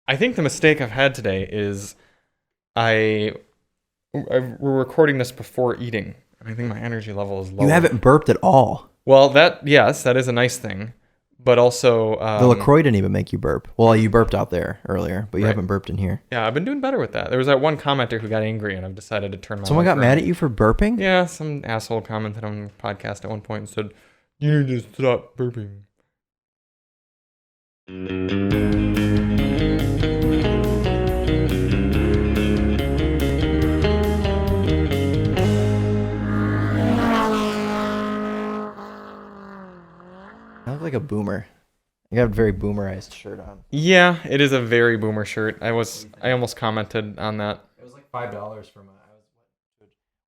I think the mistake I've had today is we're recording this before eating. I think my energy level is low. You haven't burped at all. Well, yes, that is a nice thing. But also... the LaCroix didn't even make you burp. Well, you burped out there earlier, but you haven't burped in here. Yeah, I've been doing better with that. There was that one commenter who got angry, and I've decided to turn my Someone got mad at you for burping? Yeah, some asshole commented on the podcast at one point and said, "You need to stop burping." I look like a boomer. I got a very boomerized shirt on. Yeah, it is a very boomer shirt. I almost commented on that. It was like $5 from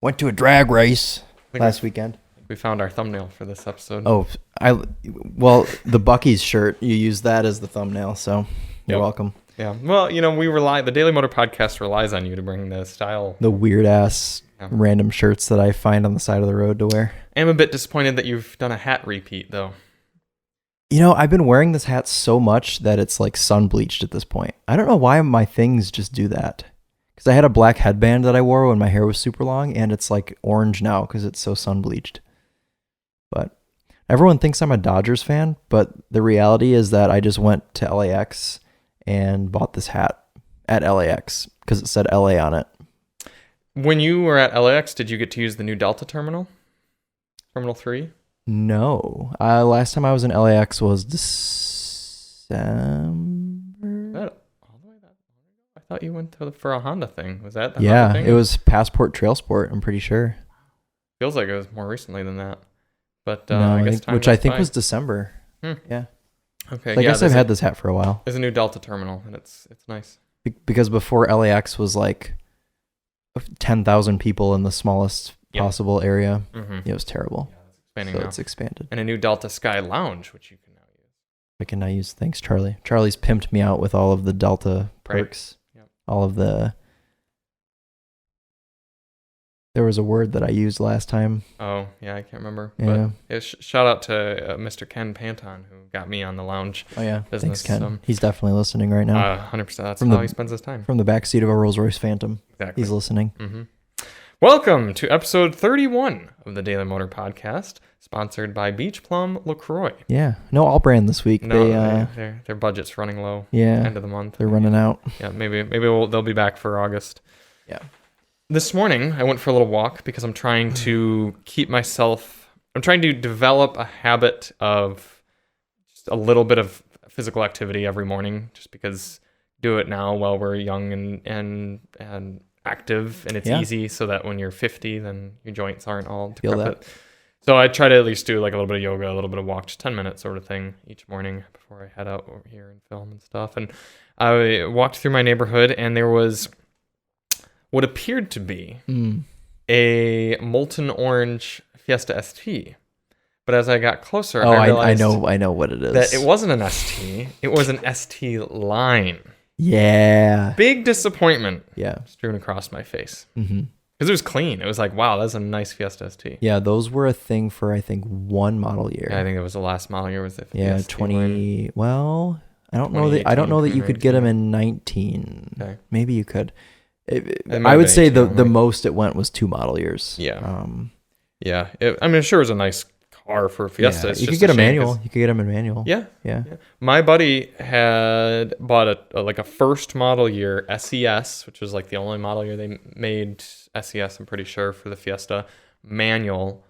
went to a drag race last weekend. We found our thumbnail for this episode. Oh, the Buc-ee's shirt, you used that as the thumbnail, so you're welcome. Yeah. Well, the Daily Motor Podcast relies on you to bring the style. The weird ass random shirts that I find on the side of the road to wear. I'm a bit disappointed that you've done a hat repeat though. I've been wearing this hat so much that it's like sun bleached at this point. I don't know why my things just do that. Because I had a black headband that I wore when my hair was super long, and it's like orange now because it's so sun bleached. But everyone thinks I'm a Dodgers fan, but the reality is that I just went to LAX and bought this hat at LAX because it said LA on it. When you were at LAX, did you get to use the new Delta terminal? Terminal 3? No. Last time I was in LAX was December. I thought you went for a Honda thing. Was that the Honda thing? It was Passport Trail Sport, I'm pretty sure. Feels like it was more recently than that. But no, I guess which I think was December. Yeah. Okay. So I guess I've had this hat for a while. There's a new Delta terminal, and it's nice. Because before LAX was like 10,000 people in the smallest possible area. Mm-hmm. It was terrible. Yeah, it's expanded. And a new Delta Sky Lounge, which you can now use. I can now use. Thanks, Charlie. Charlie's pimped me out with all of the Delta perks. Right. Yep. All of the... There was a word that I used last time. Oh, yeah, I can't remember. Yeah. But shout out to Mr. Ken Panton, who got me on the lounge business. Thanks, Ken. He's definitely listening right now. 100%. That's how he spends his time. From the backseat of a Rolls-Royce Phantom. Exactly. He's listening. Mm-hmm. Welcome to episode 31 of the Daily Motor Podcast, sponsored by Beach Plum LaCroix. Yeah. No all brand this week. No, their budget's running low. Yeah. End of the month. They're running out. Yeah, maybe they'll be back for August. Yeah. This morning, I went for a little walk because I'm trying to develop a habit of just a little bit of physical activity every morning, just because do it now while we're young and active, and it's easy, so that when you're 50, then your joints aren't all decrepit. So I try to at least do like a little bit of yoga, a little bit of walk, just 10 minutes sort of thing each morning before I head out over here and film and stuff. And I walked through my neighborhood, and there was what appeared to be a molten orange Fiesta ST. But as I got closer, I realized I know what it is. That it wasn't an ST. It was an ST line. Yeah. Big disappointment. Yeah. Strewn across my face. Mm-hmm. Because it was clean. It was like, wow, that's a nice Fiesta ST. Yeah, those were a thing for, I think, one model year. Yeah, I think it was the last model year was the Fiesta 20. Line. Well, I don't know that you could get them in 19. Okay. Maybe you could. I would say the most it went was 2 model years. Yeah. I'm sure it was a nice car for Fiesta. Yeah, you could get a manual. You could get them in manual. Yeah. My buddy had bought a first model year SES, which was like the only model year they made SES, I'm pretty sure, for the Fiesta manual.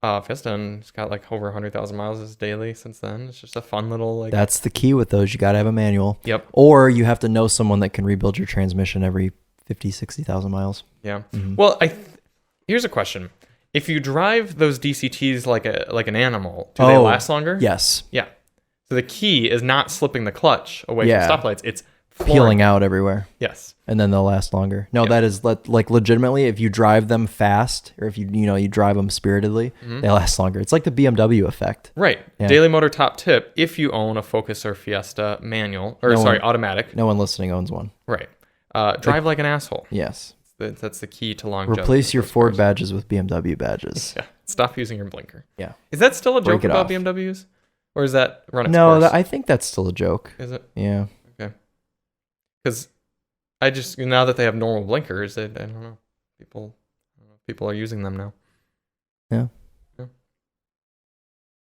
Fiesta, and it's got like over 100,000 miles daily since then. It's just a fun little That's the key with those. You got to have a manual. Yep. Or you have to know someone that can rebuild your transmission every 50, 60,000 miles. Yeah. Mm-hmm. Well, here's a question. If you drive those DCTs like an animal, do they last longer? Yes. Yeah. So the key is not slipping the clutch away from stoplights. It's peeling out everywhere. Yes. And then they'll last longer. No, that is like legitimately, if you drive them fast, or if you drive them spiritedly, they last longer. It's like the BMW effect. Right. Yeah. Daily Motor top tip: if you own a Focus or Fiesta manual, automatic. No one listening owns one. Right. Drive like an asshole. Yes. That's the key to longevity. Replace your Ford badges with BMW badges. Yeah. Stop using your blinker. Yeah. Is that still a joke about BMWs? Or is that run its course? No, I think that's still a joke. Is it? Yeah. Okay. Because I just, now that they have normal blinkers, I don't know. People are using them now. Yeah. I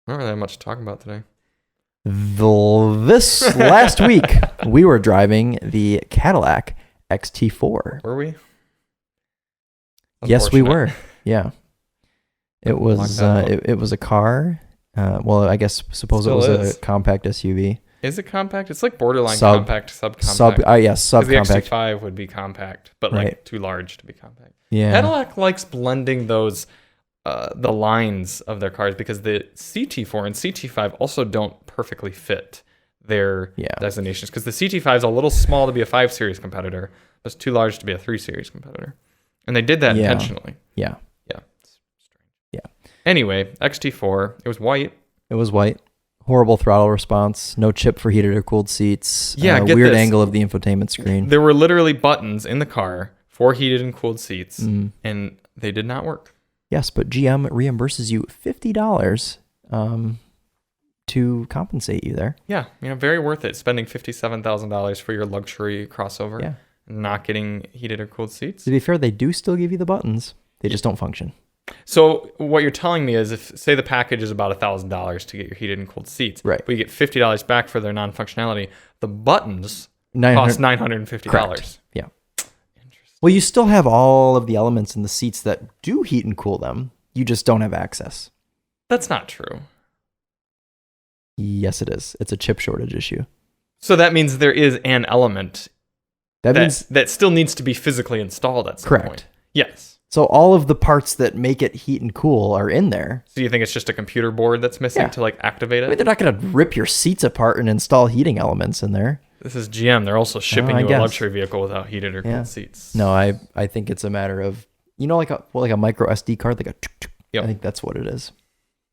don't really have much to talk about today. This last week, we were driving the Cadillac XT4. Were we? Yes, we were. Yeah. It was it was a car. Well, I guess suppose it was a compact SUV. Is it compact? It's like borderline compact, subcompact. Subcompact. The XT5 would be compact, but like too large to be compact. Yeah. Cadillac likes blending those the lines of their cars because the CT4 and CT5 also don't perfectly fit their designations because the CT5 is a little small to be a 5 Series competitor, but it's too large to be a 3 Series competitor. And they did that intentionally. Yeah. Yeah. It's strange. Yeah. Anyway, XT4, it was white. It was white. Horrible throttle response. No chip for heated or cooled seats. Yeah, weird angle of the infotainment screen. There were literally buttons in the car for heated and cooled seats, and they did not work. Yes, but GM reimburses you $50 to compensate you there. Yeah, very worth it. Spending $57,000 for your luxury crossover. Yeah. Not getting heated or cooled seats. To be fair, they do still give you the buttons. They just don't function. So what you're telling me is if, say, the package is about $1,000 to get your heated and cooled seats, right? But you get $50 back for their non-functionality, the buttons cost $950. Correct. Yeah. Interesting. Well, you still have all of the elements in the seats that do heat and cool them. You just don't have access. That's not true. Yes, it is. It's a chip shortage issue. So that means there is an element that still needs to be physically installed at some point. Yes. So all of the parts that make it heat and cool are in there. So you think it's just a computer board that's missing to like activate it? Wait, they're not going to rip your seats apart and install heating elements in there. This is GM. They're also shipping you a luxury vehicle without heated or cooled seats. No, I think it's a matter of, like a micro SD card, like I think that's what it is.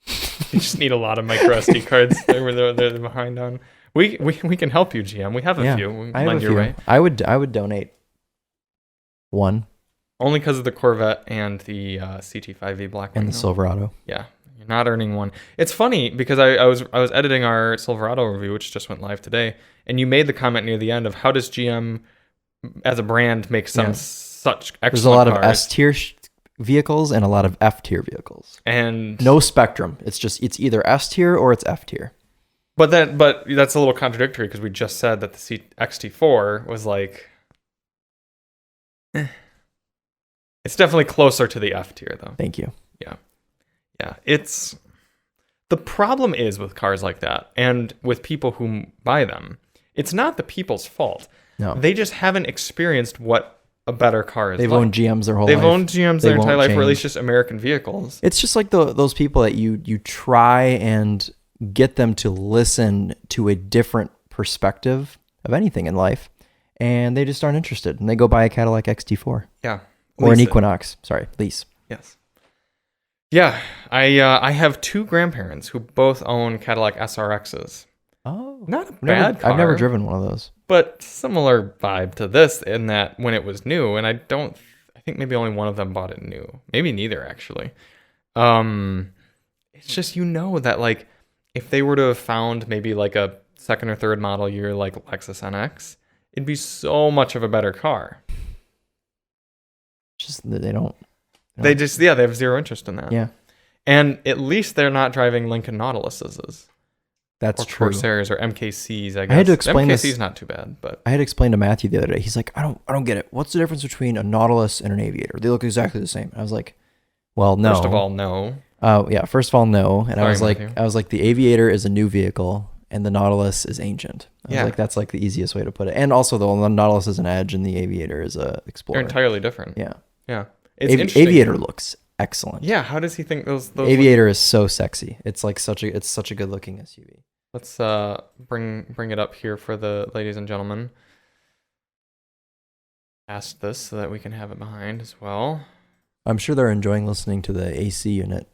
You just need a lot of micro SD cards. They're behind on. We can help you, GM. We have a few. We can lend your way. I would donate one. Only because of the Corvette and the CT5V Black and the Silverado. Yeah, you're not earning one. It's funny because I was editing our Silverado review, which just went live today, and you made the comment near the end of how does GM as a brand make such excellent cars? There's a lot of S-tier vehicles and a lot of F-tier vehicles, and no spectrum. It's either S-tier or it's F-tier. But that's a little contradictory because we just said that the XT4 was like. It's definitely closer to the F tier, though. Thank you. Yeah. It's the problem is with cars like that, and with people who buy them. It's not the people's fault. No, they just haven't experienced what a better car is. They've owned GMs their whole life. They've owned GMs their entire life, or at least just American vehicles. It's just like those people that you try and get them to listen to a different perspective of anything in life, and they just aren't interested, and they go buy a Cadillac XT4. Yeah. Or an Equinox. Sorry, lease. Yes. Yeah, I have two grandparents who both own Cadillac SRXs. Oh. Not a bad car. I've never driven one of those. But similar vibe to this in that when it was new, and I think maybe only one of them bought it new. Maybe neither, actually. It's just, that like if they were to have found maybe like a second or third model year like Lexus NX, it'd be so much of a better car. Just they don't. They have zero interest in that. Yeah. And at least they're not driving Lincoln Nautiluses. That's or true. Corsairs or MKCs, I guess. I had to explain MKC's this. Not too bad, but I had to explain to Matthew the other day. He's like, I don't get it. What's the difference between a Nautilus and an Aviator? They look exactly the same. I was like, well, no. First of all, no. Yeah. First of all, no. And Sorry, I was like, the Aviator is a new vehicle and the Nautilus is ancient. I was like, that's like the easiest way to put it. And also, the Nautilus is an Edge and the Aviator is a Explorer. They're entirely different. Yeah. Yeah. It's interesting. Aviator looks excellent. Yeah. How does he think those Aviator is so sexy. It's like such a good looking SUV. Let's bring it up here for the ladies and gentlemen. Ask this so that we can have it behind as well. I'm sure they're enjoying listening to the AC unit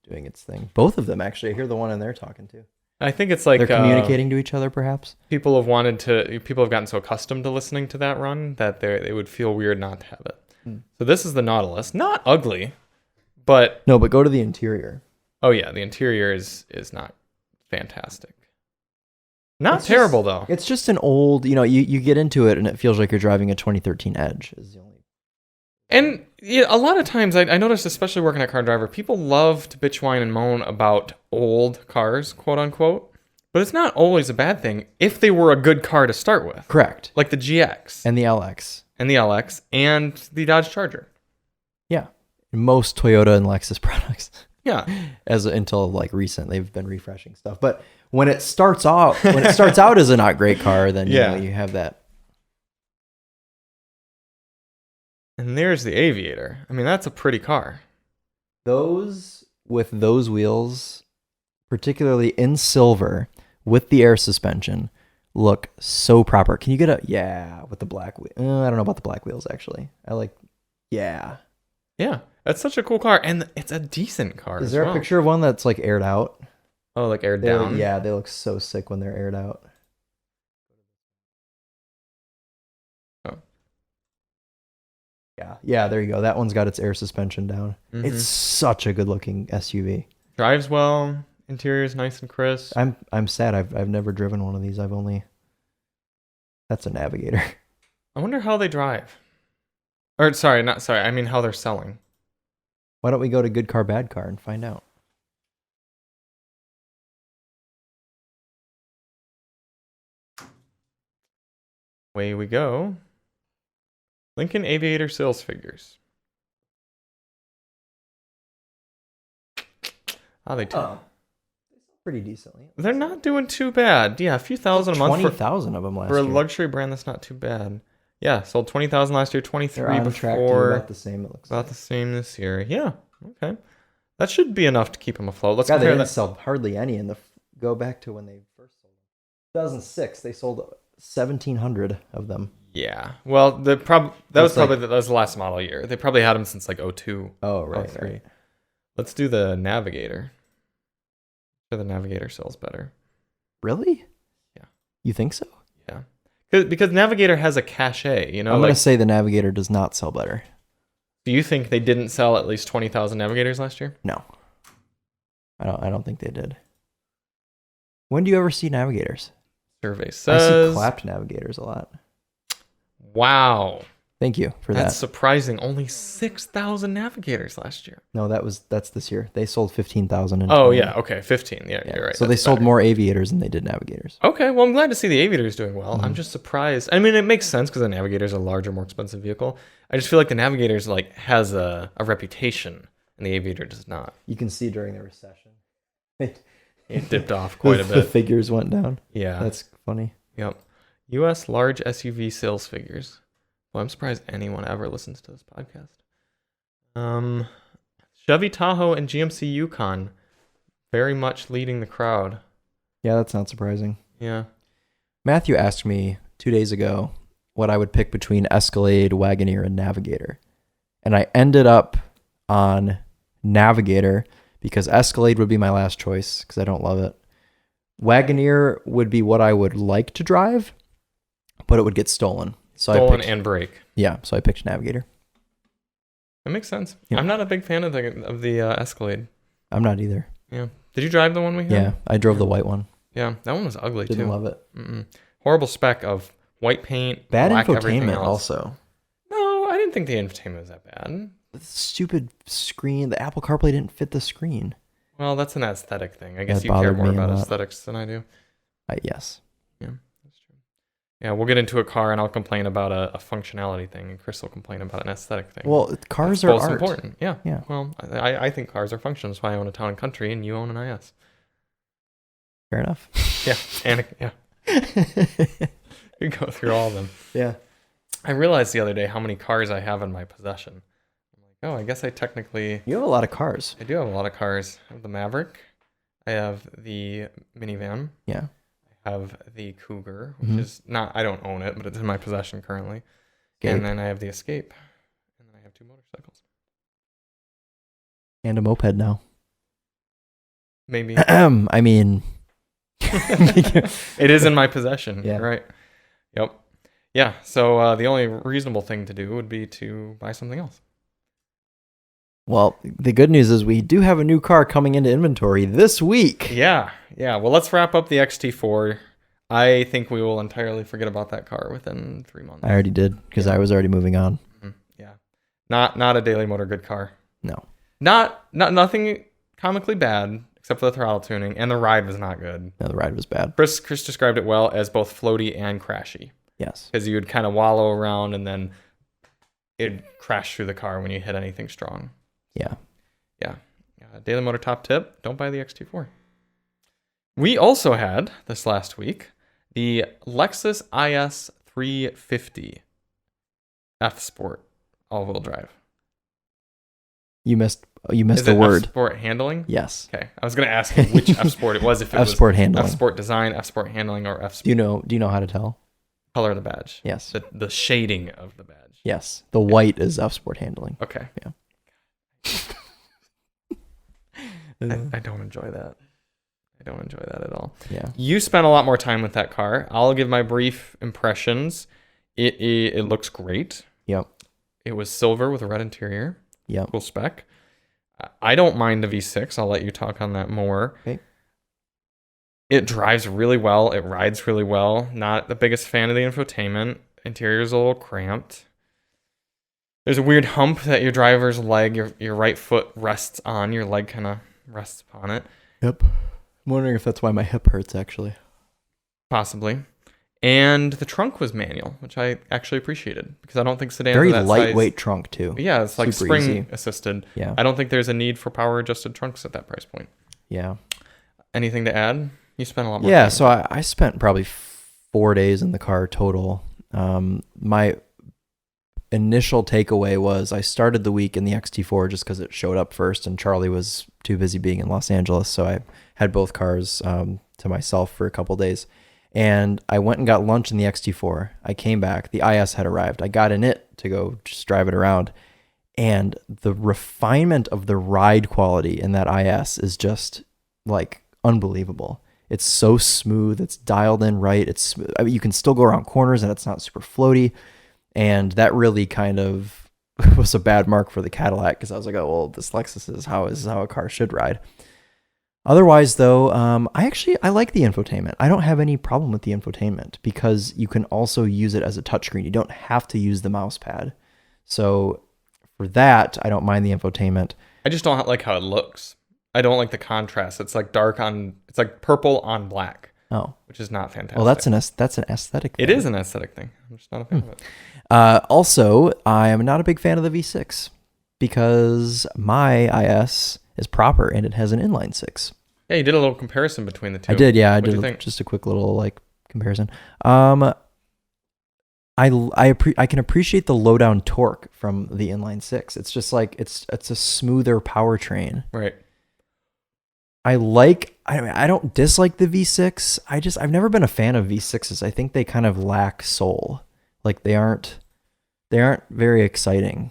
doing its thing. Both of them, actually. I hear the one in there talking to. I think it's like they're communicating to each other, perhaps. People have gotten so accustomed to listening to that run that they would feel weird not to have it. So this is the Nautilus. Not ugly, but no. But go to the interior. Oh yeah, the interior is not fantastic. Not terrible though. It's just an old, you get into it and it feels like you're driving a 2013 Edge. Is the only. And yeah, a lot of times I noticed, especially working at Car Driver, people love to bitch, whine, and moan about old cars, quote unquote. But it's not always a bad thing if they were a good car to start with. Correct. Like the GX. And the LX. And the LX and the Dodge Charger. Yeah. Most Toyota and Lexus products. Yeah. Until like recent, they've been refreshing stuff. But when it starts out as a not great car, then you have that. And there's the Aviator. I mean, that's a pretty car. Those with those wheels, particularly in silver with the air suspension, look so proper. Can you get with the black wheel? I don't know about the black wheels actually. Yeah, that's such a cool car, and it's a decent car. Is there a picture of one that's like aired out? Oh, like aired down? Yeah, they look so sick when they're aired out. Oh. Yeah, there you go. That one's got its air suspension down. Mm-hmm. It's such a good looking SUV. Drives well. Interior's nice and crisp. I'm sad. I've never driven one of these. That's a Navigator. I wonder how they drive. Or I mean how they're selling. Why don't we go to Good Car, Bad Car and find out? Away we go. Lincoln Aviator sales figures. They do. Pretty decently. They're not doing too bad. Yeah, a few thousand a month. 20,000 of them last year. year. For a luxury brand, that's not too bad. Yeah, sold 20,000 last year, 23 They're on before. Track to about the same. It looks about the same this year. Yeah, okay. That should be enough to keep them afloat. Let's they compare didn't that. sell hardly any go back to when they first sold them. 2006, they sold 1,700 of them. Yeah. Well, that was the last model year. They probably had them since like 02. Oh, right. 03. Right. Let's do the Navigator. The Navigator sells better. Really? Yeah. You think so? Yeah. Because Navigator has a cachet, I'm going to say the Navigator does not sell better. Do you think they didn't sell at least 20,000 Navigators last year? No. I don't think they did. When do you ever see Navigators? Survey says. I see clapped Navigators a lot. Wow. Thank you for that. That's surprising. Only 6,000 Navigators last year. No, that's this year. They sold 15,000. Oh, yeah. Okay. 15. Yeah, you're right. So they sold more Aviators than they did Navigators. Okay. Well, I'm glad to see the Aviator's doing well. Mm-hmm. I'm just surprised. I mean, it makes sense because the Navigator's a larger, more expensive vehicle. I just feel like the Navigator's has a reputation and the Aviator does not. You can see during the recession. It dipped off quite a bit. The figures went down. Yeah. That's funny. Yep. U.S. large SUV sales figures. Well, I'm surprised anyone ever listens to this podcast. Chevy Tahoe and GMC Yukon very much leading the crowd. Yeah, that's not surprising. Yeah. Matthew asked me 2 days ago what I would pick between Escalade, Wagoneer, and Navigator. And I ended up on Navigator because Escalade would be my last choice because I don't love it. Wagoneer would be what I would like to drive, but it would get stolen. Stolen and break. Yeah, so I picked Navigator. That makes sense. Yeah. I'm not a big fan of the Escalade. I'm not either. Yeah. Did you drive the one we had? Yeah, I drove the white one. Yeah, that one was ugly too. Didn't love it. Mm-mm. Horrible spec of white paint, bad black infotainment also. No, I didn't think the infotainment was that bad. The stupid screen, the Apple CarPlay didn't fit the screen. Well, that's an aesthetic thing. I guess That you care bothered more me a about lot. aesthetics than I do. Yes. Yeah, that's true. Yeah, we'll get into a car and I'll complain about a functionality thing, and Chris will complain about an aesthetic thing. Well, cars are both art. important. Yeah. Yeah. Well, I think cars are functions. That's why I own a Town and Country and you own an IS. Fair enough. Yeah. And yeah. You go through all of them. Yeah. I realized the other day how many cars I have in my possession. I'm like, oh, I guess I technically... You have a lot of cars. I do have a lot of cars. I have the Maverick. I have the minivan. Yeah. I have the Cougar, which is not... I don't own it, but it's in my possession currently. Escape. And then I have the Escape. And then I have 2 motorcycles. And a moped now. Maybe. I mean... It is in my possession. Yeah. Right. Yep. Yeah. So the only reasonable thing to do would be to buy something else. Well, the good news is we do have a new car coming into inventory this week. Yeah. Yeah. Well, let's wrap up the XT4. I think we will entirely forget about that car within 3 months. I already did because I was already moving on. Yeah. Not a Daily Motor good car. No. Nothing comically bad except for the throttle tuning, and the ride was not good. No, the ride was bad. Chris described it well as both floaty and crashy. Yes. Because you would kind of wallow around and then it'd crash through the car when you hit anything strong. Yeah. Yeah. Daily Motor top tip, don't buy the XT4. We also had, this last week, the Lexus IS 350 F Sport all-wheel drive. You missed the word. F Sport handling? Yes. Okay. I was going to ask you which F Sport it was. If it F Sport handling. F Sport design, F Sport handling, or F Sport. Do you know how to tell? Color of the badge. Yes. The shading of the badge. Yes. The white is F Sport handling. Okay. Yeah. I don't enjoy that. I don't enjoy that at all. Yeah. You spent a lot more time with that car. I'll give my brief impressions. It looks great. Yep. It was silver with a red interior. Yep. Cool spec. I don't mind the V6. I'll let you talk on that more. Okay. It drives really well. It rides really well. Not the biggest fan of the infotainment. Interior is a little cramped. There's a weird hump that your driver's leg, your right foot rests on. Your leg kind of rests upon it. Yep. I'm wondering if that's why my hip hurts, actually. Possibly. And the trunk was manual, which I actually appreciated because I don't think sedans Very are that lightweight size. trunk, too. Yeah, it's like Super spring easy. assisted. Yeah. I don't think there's a need for power adjusted trunks at that price point. Yeah. Anything to add? You spent a lot more Yeah, time. so I spent probably 4 days in the car total. My initial takeaway was I started the week in the XT4 just because it showed up first, and Charlie was too busy being in Los Angeles, so I had both cars to myself for a couple days. And I went and got lunch in the XT4. I came back. The IS had arrived. I got in it to go just drive it around. And the refinement of the ride quality in that IS is just like unbelievable. It's so smooth. It's dialed in right. It's you can still go around corners and it's not super floaty. And that really kind of was a bad mark for the Cadillac because I was like, oh, well, this Lexus is how a car should ride. Otherwise, though, I like the infotainment. I don't have any problem with the infotainment because you can also use it as a touchscreen. You don't have to use the mouse pad. So for that, I don't mind the infotainment. I just don't like how it looks. I don't like the contrast. It's like it's like purple on black. Oh, which is not fantastic. Well, that's an aesthetic thing. It is an aesthetic thing. I'm just not a fan of it. Also, I am not a big fan of the V6 because my IS is proper and it has an inline six. Yeah, you did a little comparison between the two. I did, yeah. What'd I did just a quick little comparison. I can appreciate the low down torque from the inline six. It's just like it's a smoother powertrain. Right. I don't dislike the V6. I've never been a fan of V6s. I think they kind of lack soul. Like they aren't very exciting.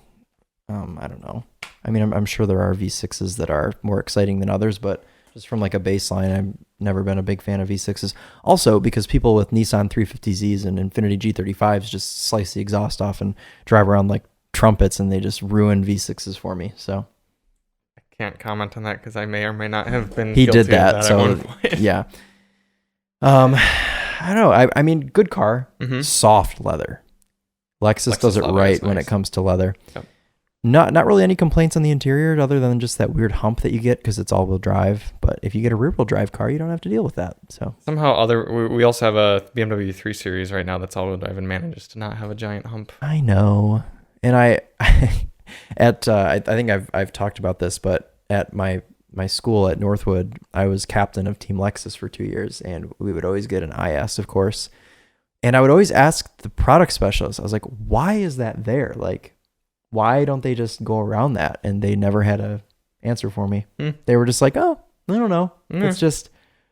I don't know. I mean, I'm sure there are V6s that are more exciting than others, but just from like a baseline, I've never been a big fan of V6s. Also, because people with Nissan 350Zs and Infiniti G35s just slice the exhaust off and drive around like trumpets, and they just ruin V6s for me. So I can't comment on that because I may or may not have been. He did that, at so one point. Yeah. I don't know. I mean, good car, soft leather. Lexus does it right when it comes to leather. Yep. Not really any complaints on the interior other than just that weird hump that you get because it's all-wheel drive. But if you get a rear-wheel drive car, you don't have to deal with that. So somehow we also have a BMW 3 Series right now that's all-wheel drive and manages to not have a giant hump. I know, and I think I've talked about this, but at my school at Northwood, I was captain of Team Lexus for 2 years, and we would always get an IS, of course. And I would always ask the product specialist, I was like, why is that there? Like, why don't they just go around that? And they never had a answer for me. They were just like, oh, I don't know. It's just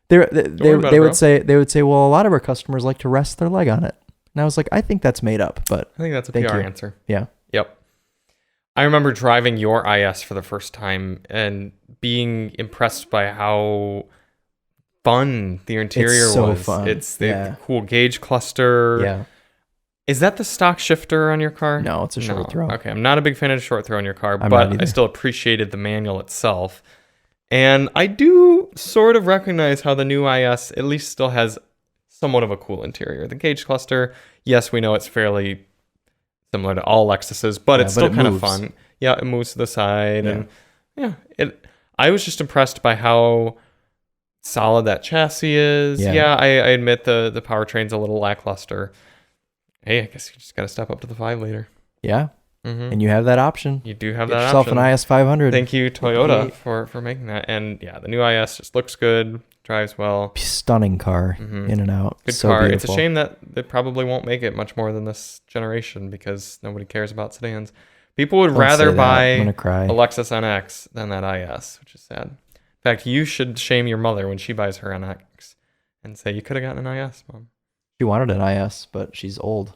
they would say, well, a lot of our customers like to rest their leg on it. And I was like, I think that's made up, but I think that's a PR answer. Yeah. Yep. I remember driving your IS for the first time and being impressed by how fun the interior was. Fun. It's the cool gauge cluster. Yeah. Is that the stock shifter on your car? No, it's a short throw. Okay, I'm not a big fan of short throw on your car, I'm but I still appreciated the manual itself. And I do sort of recognize how the new IS at least still has somewhat of a cool interior. The gauge cluster, yes, we know it's fairly similar to all Lexuses, but it's still kind of fun. Yeah, it moves to the side, and I was just impressed by how solid that chassis is. Yeah, I admit the powertrain's a little lackluster. Hey, I guess you just got to step up to the 5-liter. Yeah. Mm-hmm. And you have that option. You do have Get that yourself option. An IS 500. Thank you, Toyota, for making that. And yeah, the new IS just looks good, drives well. Stunning car, in and out. Good so car. beautiful. It's a shame that it probably won't make it much more than this generation because nobody cares about sedans. People would rather buy a Lexus NX than that IS, which is sad. In fact, you should shame your mother when she buys her NX and say, you could have gotten an IS, Mom. She wanted an IS, but she's old.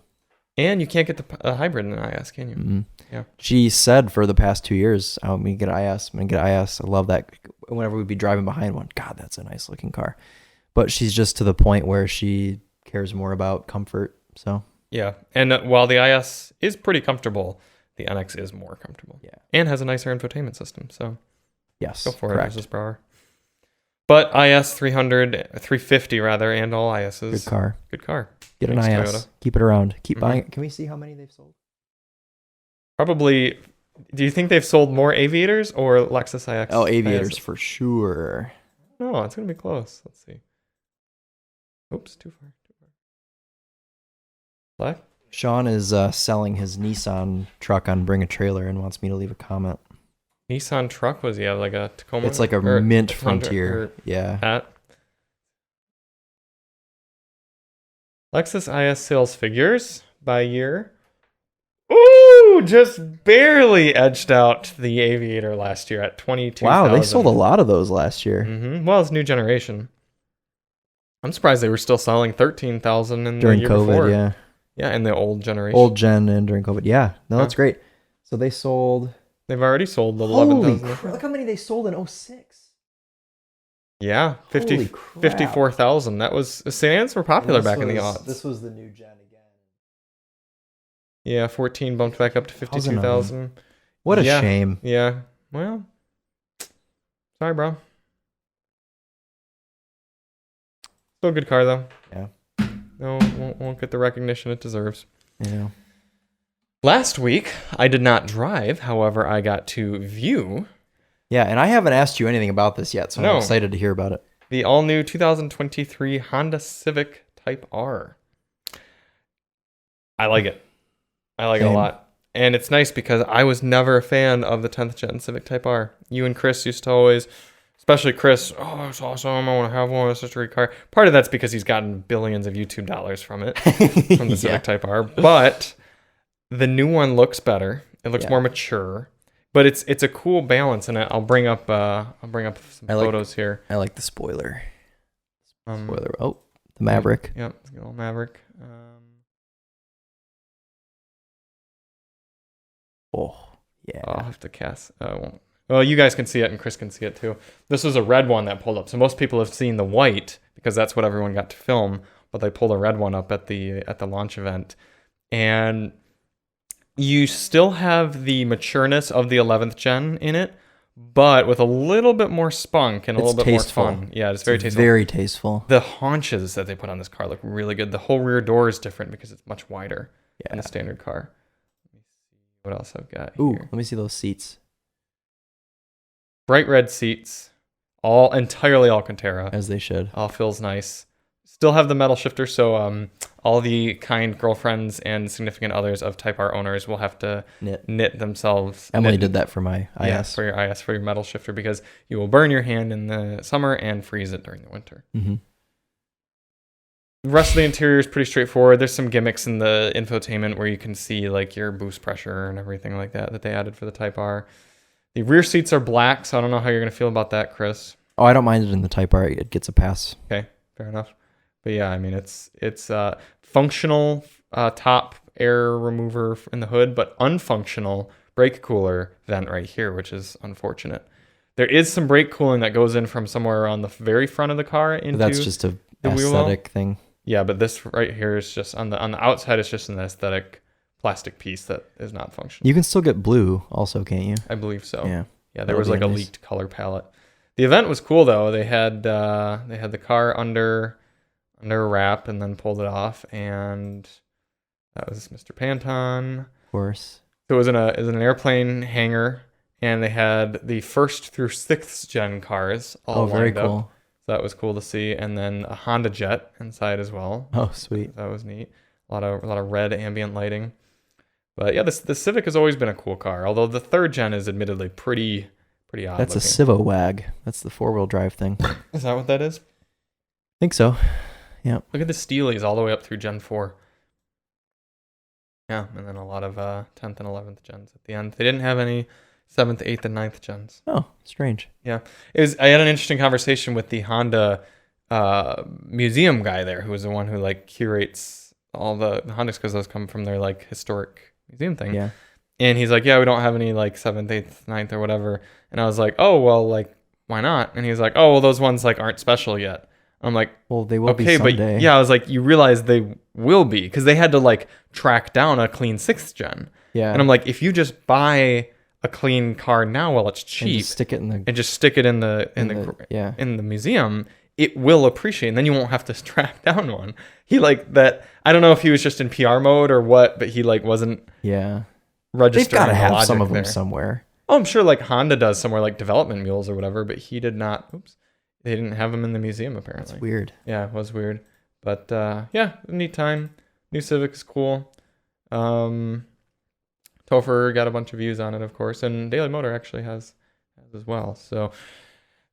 And you can't get the hybrid in an IS, can you? Mm-hmm. Yeah. She said for the past 2 years, I'm going to get an IS. I'm going to get an IS. I love that. Whenever we'd be driving behind one, God, that's a nice looking car. But she's just to the point where she cares more about comfort. So yeah. And while the IS is pretty comfortable, the NX is more comfortable. Yeah. And has a nicer infotainment system. So yes, go for it, Mrs. Brower. But IS 350 rather, and all ISs. Good car. Good car. Get an IS. Toyota. Keep it around. Keep buying it. Can we see how many they've sold? Probably. Do you think they've sold more Aviators or Lexus IX? Oh, Aviators for sure. No, it's going to be close. Let's see. Oops, too far. Black? Sean is selling his Nissan truck on Bring a Trailer and wants me to leave a comment. Nissan truck was like a Tacoma? It's like a mint Frontier. Yeah. At Lexus IS sales figures by year. Ooh, just barely edged out the Aviator last year at 22,000. Wow, they sold a lot of those last year. Mm-hmm. Well, it's new generation. I'm surprised they were still selling 13,000 in during the year COVID, before. Yeah. Yeah, in the old generation. Old gen and during COVID. Yeah. No, that's great. So they sold... They've already sold the 11,000. Holy crap. Look how many they sold in 06. Yeah, 54,000. That was... Sedans were popular back in the aughts. This was the new gen again. Yeah, 14 bumped back up to 52,000. What a shame. Yeah. Well, sorry, bro. Still a good car, though. Yeah. No, won't get the recognition it deserves. Yeah. Last week, I did not drive. However, I got to view. Yeah, and I haven't asked you anything about this yet, so I'm excited to hear about it. The all-new 2023 Honda Civic Type R. I like it. I like it a lot. And it's nice because I was never a fan of the 10th gen Civic Type R. You and Chris used to always... Especially Chris, oh, it's awesome. I want to have one. It's such a great car. Part of that's because he's gotten billions of YouTube dollars from it, from the Civic Type R. But the new one looks better. It looks more mature. But it's a cool balance, and I'll bring up some photos here. I like the spoiler. Spoiler. Oh, the Maverick. Yep, it's a little Maverick. Oh, yeah. I'll have to cast. I won't. Well, you guys can see it, and Chris can see it too. This was a red one that pulled up. So most people have seen the white because that's what everyone got to film. But they pulled a red one up at the launch event, and you still have the matureness of the 11th gen in it, but with a little bit more spunk and a little bit more fun. Yeah, it's very tasteful. Very tasteful. The haunches that they put on this car look really good. The whole rear door is different because it's much wider than a standard car. Let me see what else I've got here. Ooh, let me see those seats. Bright red seats, all entirely Alcantara. As they should. All feels nice. Still have the metal shifter, so all the kind girlfriends and significant others of Type R owners will have to knit themselves. Emily did that for my IS. Yeah, for your IS, for your metal shifter, because you will burn your hand in the summer and freeze it during the winter. Mm-hmm. The rest of the interior is pretty straightforward. There's some gimmicks in the infotainment where you can see like your boost pressure and everything like that they added for the Type R. The rear seats are black, so I don't know how you're going to feel about that, Chris. Oh, I don't mind it in the Type R. It gets a pass. Okay, fair enough. But yeah, I mean, it's functional top air remover in the hood, but unfunctional brake cooler vent right here, which is unfortunate. There is some brake cooling that goes in from somewhere around the very front of the car into the that's just an aesthetic thing. Yeah, but this right here is just on the outside. It's just an aesthetic plastic piece that is not functional. You can still get blue also, can't you? I believe so. Yeah, there was like a leaked color palette. The event was cool though. They had the car under under a wrap and then pulled it off, and that was Mr. Panton. Of course. So it was in an airplane hangar, and they had the 1st through 6th gen cars all very lined up. cool. So that was cool to see, and then a Honda Jet inside as well. Oh, sweet. That was neat. A lot of red ambient lighting. But yeah, the Civic has always been a cool car, although the 3rd gen is admittedly pretty odd. That's looking. a Civo-Wag. That's the 4-wheel drive thing. Is that what that is? Think so. Yeah. Look at the Steelies all the way up through Gen 4. Yeah, and then a lot of 10th and 11th gens at the end. They didn't have any 7th, 8th, and 9th gens. Oh, strange. Yeah. I had an interesting conversation with the Honda museum guy there, who was the one who like curates all the Hondas, because those come from their like historic museum thing. Yeah. And he's like, yeah, we don't have any like 7th, 8th, 9th or whatever. And I was like, oh, well, like, why not? And he's like, oh, well, those ones like aren't special yet. I'm like, well, they will be okay, someday. but yeah, I was like, you realize they will be, because they had to like track down a clean 6th gen. Yeah. And I'm like, if you just buy a clean car now while it's cheap and just stick it in the in the museum, it will appreciate, and then you won't have to track down one. He like that. I don't know if he was just in PR mode or what, but he like wasn't. Yeah. Registering. They've got to have some of them there. Somewhere. Oh, I'm sure like Honda does somewhere, like development mules or whatever, but he did not. Oops. They didn't have them in the museum apparently. That's weird. Yeah, it was weird. But yeah, neat time. New Civic is cool. Topher got a bunch of views on it, of course, and Daily Motor actually has as well. So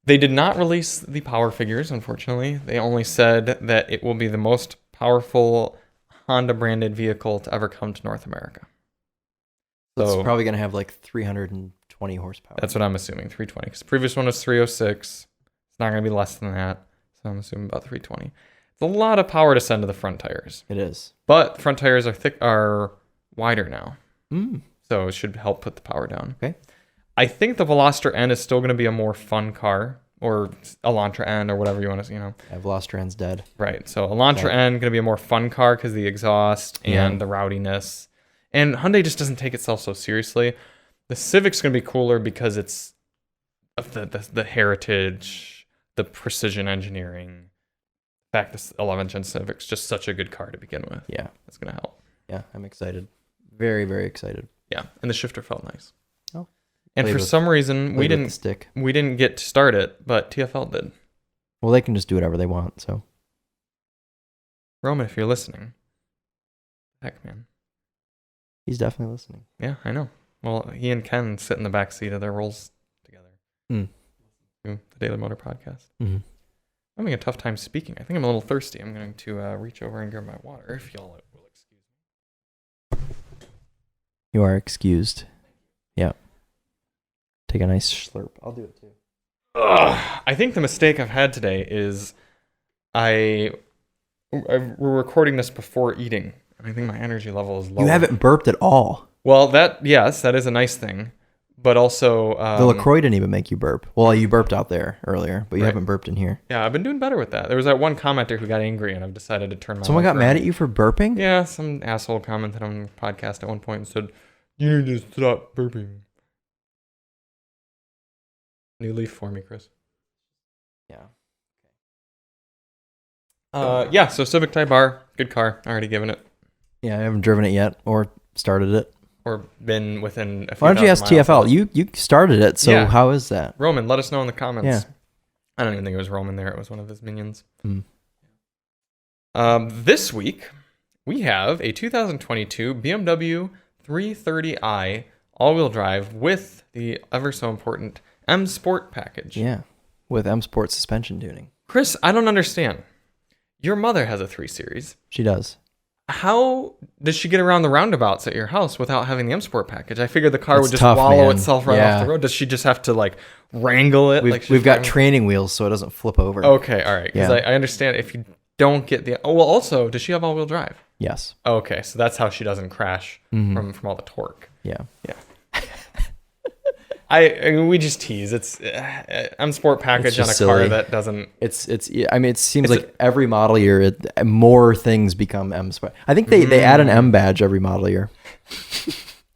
they did not release the power figures, unfortunately. They only said that it will be the most powerful Honda branded vehicle to ever come to North America. So So it's probably going to have like 320 horsepower. that's what I'm assuming, 320. Because the previous one was 306. It's not going to be less than that. So I'm assuming about 320. It's a lot of power to send to the front tires. It is. But front tires are wider now. Mm. So it should help put the power down. Okay. I think the Veloster N is still going to be a more fun car, or Elantra N, or whatever you want to, Yeah, Veloster N's dead. Right. So Elantra N going to be a more fun car because the exhaust and the rowdiness. And Hyundai just doesn't take itself so seriously. The Civic's going to be cooler because it's of the heritage, the precision engineering. The fact this 11th gen Civic's just such a good car to begin with. Yeah. It's going to help. Yeah, I'm excited. Very, very excited. Yeah, and the shifter felt nice. Oh. And for some reason we didn't get to start it, but TFL did. Well, they can just do whatever they want, so. Roman, if you're listening. Heck, man. He's definitely listening. Yeah, I know. Well, he and Ken sit in the back seat of their Rolls together. Mm. The Daily Motor Podcast. Mm-hmm. I'm having a tough time speaking. I think I'm a little thirsty. I'm going to reach over and grab my water, if y'all will excuse me. You are excused. Yeah. Take a nice slurp. I'll do it too. I think the mistake I've had today is we're recording this before eating. I think my energy level is low. You haven't burped at all. Well, that is a nice thing. But also... the LaCroix didn't even make you burp. Well, you burped out there earlier, but you haven't burped in here. Yeah, I've been doing better with that. There was that one commenter who got angry, and I've decided to turn my Someone got mad at you for burping? Yeah, some asshole commented on the podcast at one point and said, "You need to stop burping." New leaf for me, Chris. Yeah. Yeah, so Civic Type R, good car. Already given it. Yeah, I haven't driven it yet or started it. Or been within a few Why don't you ask miles TFL? You started it, so Yeah. how is that? Roman, let us know in the comments. Yeah. I don't even think it was Roman there. It was one of his minions. Mm. This week, we have a 2022 BMW 330i all-wheel drive with the ever so important M Sport package. Yeah, with M Sport suspension tuning. Chris, I don't understand. Your mother has a 3 Series. She does. How does she get around the roundabouts at your house without having the M Sport package? I figured the car would just tough, wallow man. itself right off the road. Does she just have to like wrangle it? We've got training wheels so it doesn't flip over. Okay, all right. Because Yeah. I understand if you don't get the... Oh, well, also, does she have all-wheel drive? Yes. Okay, so that's how she doesn't crash from all the torque. Yeah. Yeah. I mean, we just tease. It's M Sport package on a silly. car that doesn't... It's. I mean, it seems like every model year, more things become M Sport. I think they add an M badge every model year.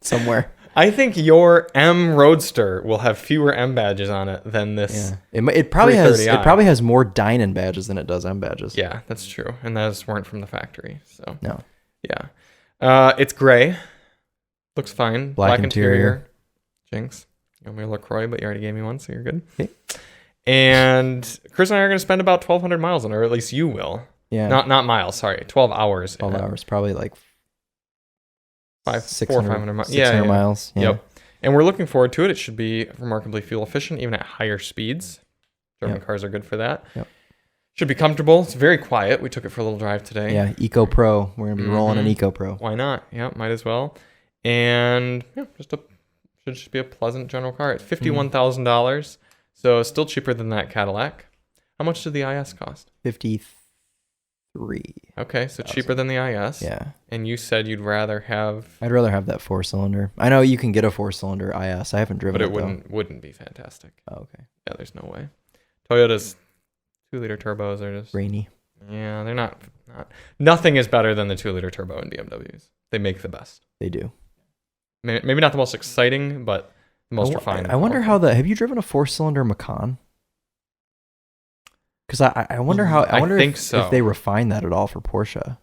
Somewhere. I think your M Roadster will have fewer M badges on it than this. Yeah. It probably has 330i. it probably has more Dynan badges than it does M badges. Yeah, that's true. And those weren't from the factory. So No. yeah. It's gray. Looks fine. Black interior. Jinx. You want me a LaCroix, but you already gave me one, so you're good. Okay. And Chris and I are going to spend about 1,200 miles on it, or at least you will. Yeah. Not miles, sorry. 12 hours. 12 hours. Probably like 500 miles. 600 miles. Yeah. Yep. And we're looking forward to it. It should be remarkably fuel efficient, even at higher speeds. German cars are good for that. Yep. Should be comfortable. It's very quiet. We took it for a little drive today. Yeah. Eco Pro. We're going to be rolling an Eco Pro. Why not? Yeah, might as well. And should just be a pleasant general car. It's $51,000. So still cheaper than that Cadillac. How much did the IS cost? 53. Okay, so cheaper than the IS. Yeah. And you said you'd rather have... I'd rather have that 4-cylinder. I know you can get a 4-cylinder IS. I haven't driven but it, wouldn't be fantastic. Oh, okay. Yeah, there's no way. Toyota's 2-liter turbos are just... Rainy. Yeah, they're not... Nothing is better than the 2-liter turbo in BMWs. They make the best. They do. Maybe not the most exciting, but the most refined. I wonder how have you driven a 4-cylinder Macan? Because I wonder if they refine that at all for Porsche.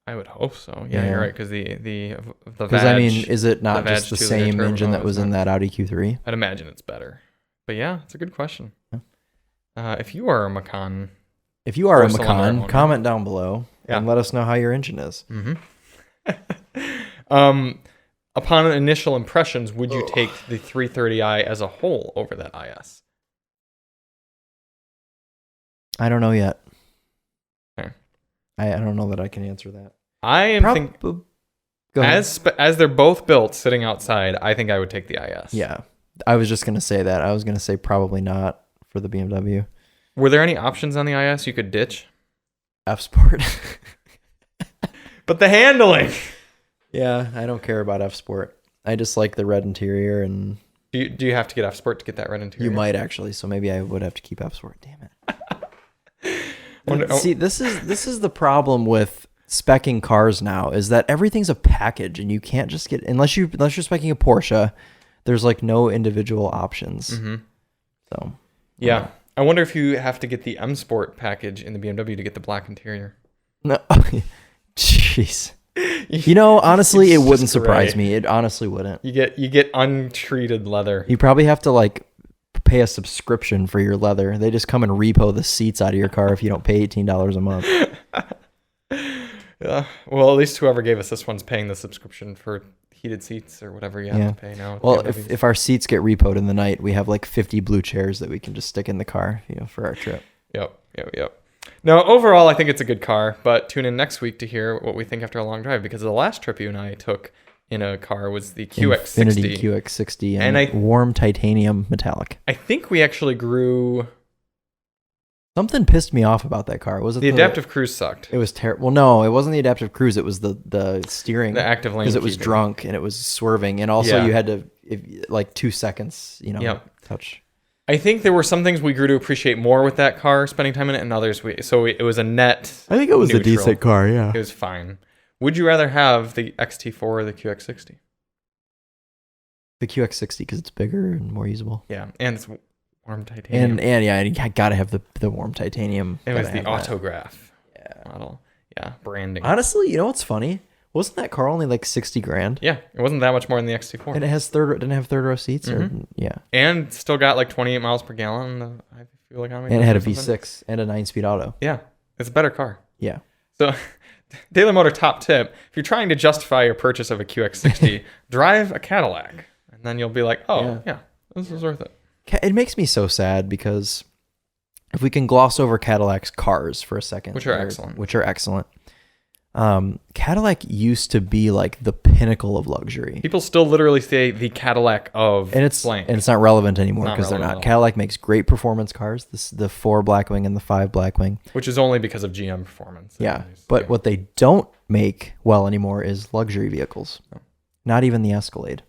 I would hope so. Yeah, you're right. Because because I mean, is it not just the same engine that was in that Audi Q3? I'd imagine it's better. But yeah, it's a good question. Yeah. If you are a Macan, comment down below and let us know how your engine is. Upon initial impressions, would you take the 330i as a whole over that IS? I don't know yet. Okay. I don't know that I can answer that. I am thinking, as they're both built sitting outside, I think I would take the IS. Yeah, I was just gonna say that. I was gonna say probably not for the BMW. Were there any options on the IS you could ditch? F Sport. But the handling. Yeah, I don't care about F Sport. I just like the red interior. And do you have to get F Sport to get that red interior? You might actually, so maybe I would have to keep F Sport. Damn it. See, this is the problem with speccing cars now, is that everything's a package, and you can't just get unless you're speccing a Porsche. There's like no individual options. So yeah, I wonder if you have to get the M Sport package in the BMW to get the black interior. No, jeez. You know, honestly, it wouldn't surprise me. It honestly wouldn't. You get untreated leather. You probably have to like pay a subscription for your leather. They just come and repo the seats out of your car if you don't pay $18 a month. Yeah. Well, at least whoever gave us this one's paying the subscription for heated seats or whatever you have to pay now. Well, if our seats get repoed in the night, we have like 50 blue chairs that we can just stick in the car, for our trip. Yep. Now, overall, I think it's a good car, but tune in next week to hear what we think after a long drive, because the last trip you and I took in a car was the QX60. Infiniti QX60 and warm titanium metallic. I think we actually grew... Something pissed me off about that car. Was it the adaptive cruise sucked? It was terrible. Well, no, it wasn't the adaptive cruise. It was the steering. The active lane. Because it was drunk and it was swerving. And also you had to, like 2 seconds, touch. I think there were some things we grew to appreciate more with that car, spending time in it, and others it was a net. I think it was neutral. a decent car, yeah. It was fine. Would you rather have the XT4 or the QX60? The QX60 because it's bigger and more usable. Yeah, and it's warm titanium. And I gotta have the warm titanium. It was the autograph model. Yeah, branding. Honestly, you know what's funny? Wasn't that car only like $60,000? Yeah, it wasn't that much more than the XT4. And it didn't have third row seats, and still got like 28 miles per gallon. I feel like and it had a V6 and a 9-speed auto. Yeah, it's a better car. Yeah. So, Daily Motor top tip: if you're trying to justify your purchase of a QX60, drive a Cadillac, and then you'll be like, oh yeah, this is worth it. It makes me so sad because if we can gloss over Cadillac's cars for a second, which are excellent. Cadillac used to be like the pinnacle of luxury. People still literally say the Cadillac of it's not relevant anymore because they're not. Cadillac makes great performance cars. The 4 Blackwing and the 5 Blackwing, which is only because of GM performance. Yeah, but what they don't make well anymore is luxury vehicles. No. Not even the Escalade.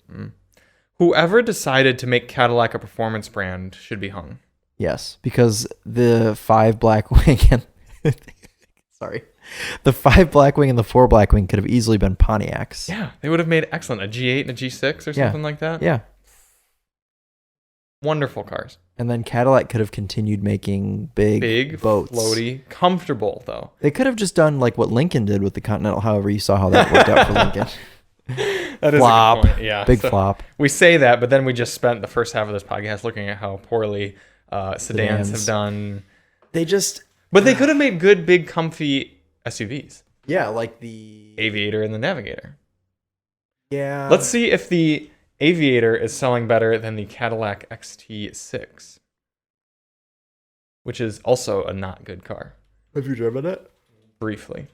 Whoever decided to make Cadillac a performance brand should be hung. Yes, because the 5 Blackwing and The 5 Blackwing and the 4 Blackwing could have easily been Pontiacs. Yeah, they would have made excellent. A G8 and a G6 or something like that. Yeah. Wonderful cars. And then Cadillac could have continued making big boats. Floaty, comfortable though. They could have just done like what Lincoln did with the Continental. However, you saw how that worked out for Lincoln. That is flop. a good point. Yeah, Big flop. We say that, but then we just spent the first half of this podcast looking at how poorly sedans have done. But they could have made good, big, comfy SUVs. Yeah, like the Aviator and the Navigator. Yeah. Let's see if the Aviator is selling better than the Cadillac XT6, which is also a not good car. Have you driven it? Briefly.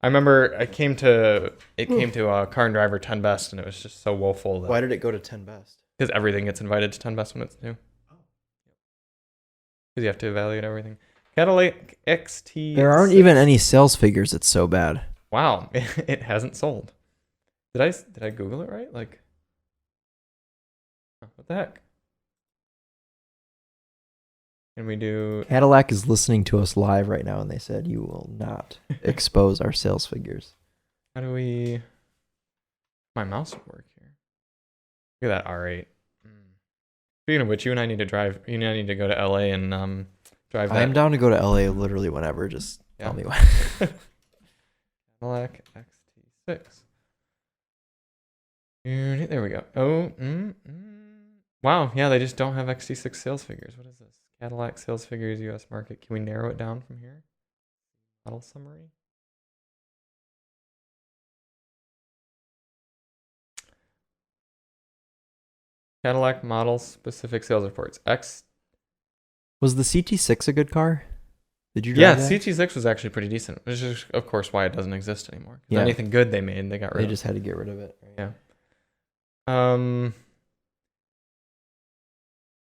I remember it came to Car and Driver 10 Best, and it was just so woeful. Why did it go to 10 Best? Because everything gets invited to 10 Best when it's new. Because you have to evaluate everything. Cadillac XT. There aren't even any sales figures. It's so bad. Wow, it hasn't sold. Did I Google it right? Like, what the heck? Can we do? Cadillac is listening to us live right now, and they said you will not expose our sales figures. How do we? My mouse will work here. Look at that R8. Speaking of which, you and I need to drive. You and I need to go to LA and drive that. I'm down to go to LA literally whenever. Just tell me when. Cadillac XT6. There we go. Oh, wow. Yeah, they just don't have XT6 sales figures. What is this? Cadillac sales figures, U.S. market. Can we narrow it down from here? Model summary. Cadillac model specific sales reports. Was the CT6 a good car? Did you drive that? CT6 was actually pretty decent, which is, of course, why it doesn't exist anymore. Yeah. Anything good they made, they got rid of. They just had to get rid of it. Yeah.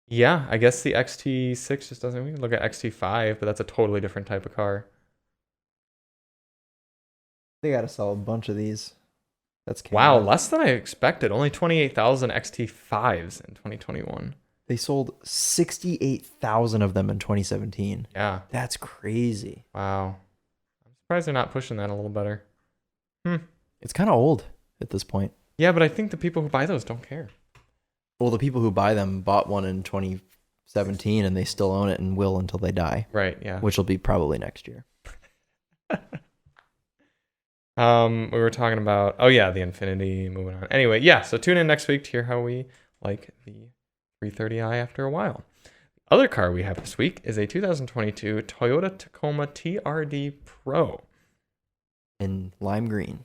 Yeah, I guess the XT6 just doesn't. We can look at XT5, but that's a totally different type of car. They got to sell a bunch of these. That's wow, less than I expected. Only 28,000 XT5s in 2021. They sold 68,000 of them in 2017. Yeah. That's crazy. Wow. I'm surprised they're not pushing that a little better. It's kind of old at this point. Yeah, but I think the people who buy those don't care. Well, the people who buy them bought one in 2017 and they still own it and will until they die. Right, yeah. Which will be probably next year. We were talking about, the Infiniti, moving on. Anyway, yeah, so tune in next week to hear how we like the 330i after a while. The other car we have this week is a 2022 Toyota Tacoma TRD Pro. In lime green.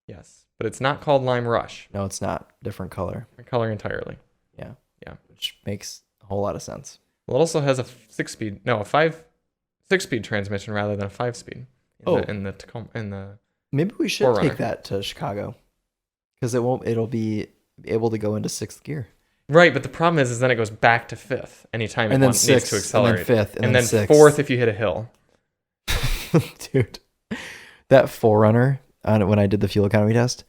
Yes, but it's not called Lime Rush. No, it's not. Different color. Different color entirely. Yeah. Yeah. Which makes a whole lot of sense. Well, it also has a 6-speed transmission rather than a 5-speed in the Tacoma, maybe we should 4Runner. Take that to Chicago. Because it'll be able to go into 6th gear. Right, but the problem is then it goes back to 5th anytime it needs to accelerate. And then 5th, and then 6th. 4th if you hit a hill. Dude, that 4Runner, when I did the fuel economy test,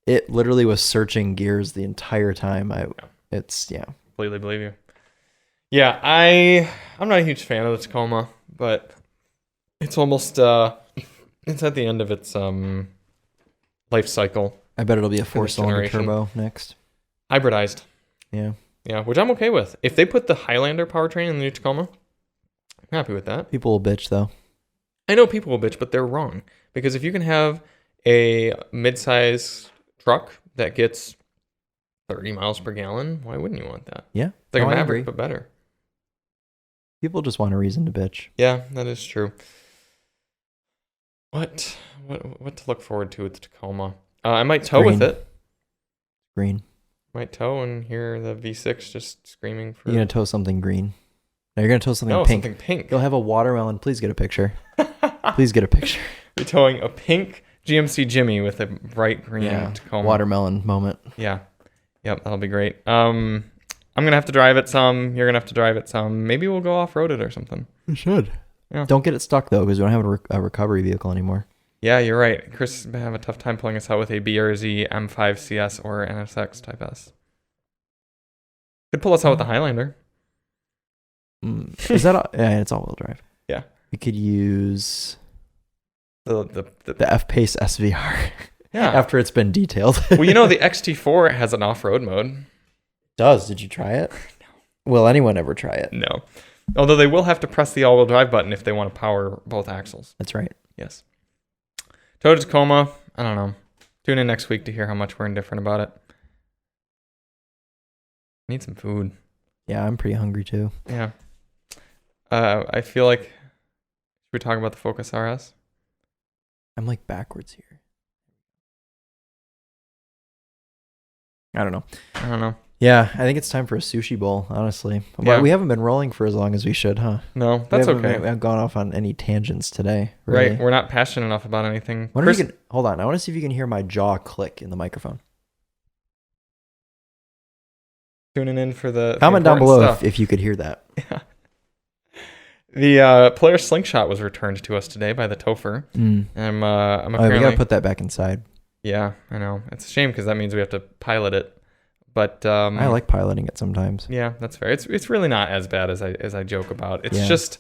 it literally was searching gears the entire time. Completely believe you. Yeah, I'm not a huge fan of the Tacoma, but it's almost it's at the end of its life cycle. I bet it'll be a 4-cylinder turbo next. Hybridized. Yeah. Yeah, which I'm okay with. If they put the Highlander powertrain in the new Tacoma, I'm happy with that. People will bitch, though. I know people will bitch, but they're wrong. Because if you can have a mid-size truck that gets 30 miles per gallon, why wouldn't you want that? Yeah. It's like a Maverick, but better. People just want a reason to bitch. Yeah, that is true. What to look forward to with the Tacoma? I might tow with it. Green. Might tow and hear the V6 just screaming for... You're going to tow something green. No, you're going to tow something pink. Something pink. You'll have a watermelon. Please get a picture. Please get a picture. You're towing a pink GMC Jimmy with a bright green Tacoma. Watermelon moment. Yeah. Yep, that'll be great. I'm going to have to drive it some. You're going to have to drive it some. Maybe we'll go off-road it or something. We should. Yeah. Don't get it stuck, though, because we don't have a recovery vehicle anymore. Yeah, you're right. Chris is going to have a tough time pulling us out with a BRZ M5 CS or NSX Type S. Could pull us out with the Highlander. Is that... yeah, it's all-wheel drive. Yeah. We could use... The F-Pace SVR. Yeah. After it's been detailed. Well, you know, the XT4 has an off-road mode. Did you try it? No. Will anyone ever try it? No. Although they will have to press the all-wheel drive button if they want to power both axles. That's right. Yes. Toyota Tacoma, I don't know. Tune in next week to hear how much we're indifferent about it. Need some food. Yeah, I'm pretty hungry too. Yeah. I feel like, should we talk about the Focus RS? I'm like backwards here. I don't know. Yeah, I think it's time for a sushi bowl, honestly. But Yeah. we haven't been rolling for as long as we should, huh? No, that's We okay. haven't gone off on any tangents today. Really. Right, we're not passionate enough about anything. Hold on, I want to see if you can hear my jaw click in the microphone. Tuning in for the Comment down below stuff. if you could hear that. Yeah. The Polaris Slingshot was returned to us today by the Topher. Mm. I'm We apparently... gotta put that back inside. Yeah, I know. It's a shame because that means we have to pilot it. But I like piloting it sometimes. Yeah, that's fair. It's really not as bad as I joke about. It's Yeah. just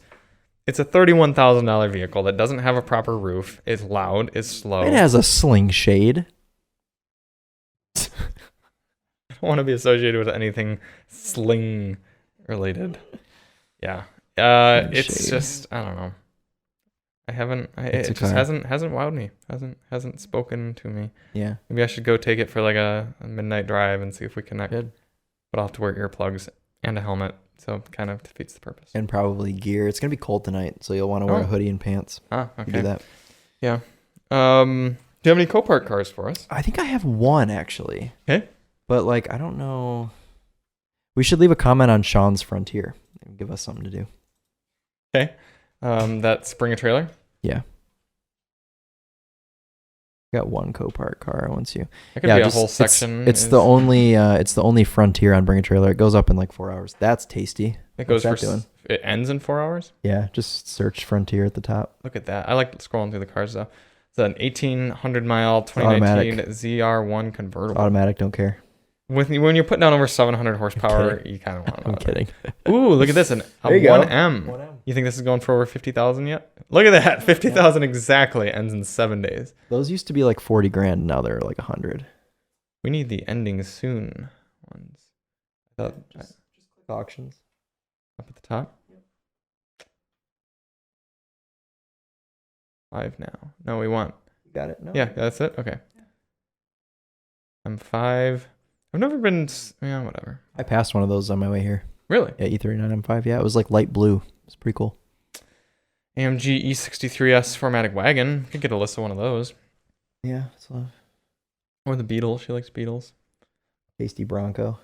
it's a $31,000 vehicle that doesn't have a proper roof. It's loud. It's slow. It has a sling shade. I don't want to be associated with anything sling related. Yeah. It's Shade. just I don't know. It's It a just car. hasn't wowed me. Hasn't spoken to me. Yeah. Maybe I should go take it for like a midnight drive and see if we connect. Good. But I'll have to wear earplugs and a helmet, so it kind of defeats the purpose. And probably gear. It's gonna be cold tonight, so you'll want to wear a hoodie and pants. Ah, You okay. do that. Yeah. Do you have any Copart cars for us? I think I have one actually. Okay. But like I don't know. We should leave a comment on Sean's Frontier and give us something to do. Okay. That's bring a trailer. Yeah. Got one Copart car once you. That could be a whole section. It's the only Frontier on Bring a Trailer. It goes up in like 4 hours. That's tasty. It goes What's for. that doing? It ends in 4 hours. Yeah, just search Frontier at the top. Look at that. I like scrolling through the cars though. It's an 1,800 mile 2019 ZR1 convertible. Automatic, don't care. When you're putting down over 700 horsepower, you kind of want. I'm kidding. Ooh, look at this. A There you go. 1M. You think this is going for over 50,000 yet? Look at that. 50,000 exactly. Ends in 7 days. Those used to be like 40 grand. Now they're like 100. We need the ending soon ones. Just click auctions. Up at the top. 5 now. No, we want. You got it? No. Yeah, that's it. Okay. I'm 5. I've never been. Yeah, whatever. I passed one of those on my way here. Really? Yeah, E39 M5. Yeah, it was like light blue. It's pretty cool. AMG E63S 4MATIC wagon. Could get a list of one of those. Yeah, so Or the Beetle. She likes Beetles. tasty Bronco.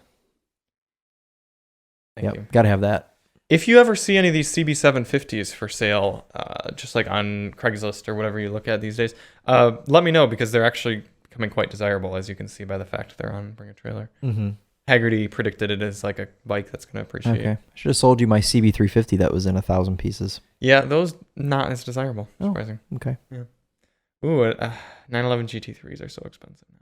Thank you. Gotta have that. If you ever see any of these CB750s for sale, just like on Craigslist or whatever you look at these days, let me know because they're actually becoming quite desirable, as you can see by the fact they're on Bring a Trailer. Mm-hmm. Haggerty predicted it as like a bike that's going to appreciate. Okay. I should have sold you my CB350 that was in 1,000 pieces. Yeah, those not as desirable. Oh. Surprising. Okay. Yeah. Ooh, 911 GT3s are so expensive now.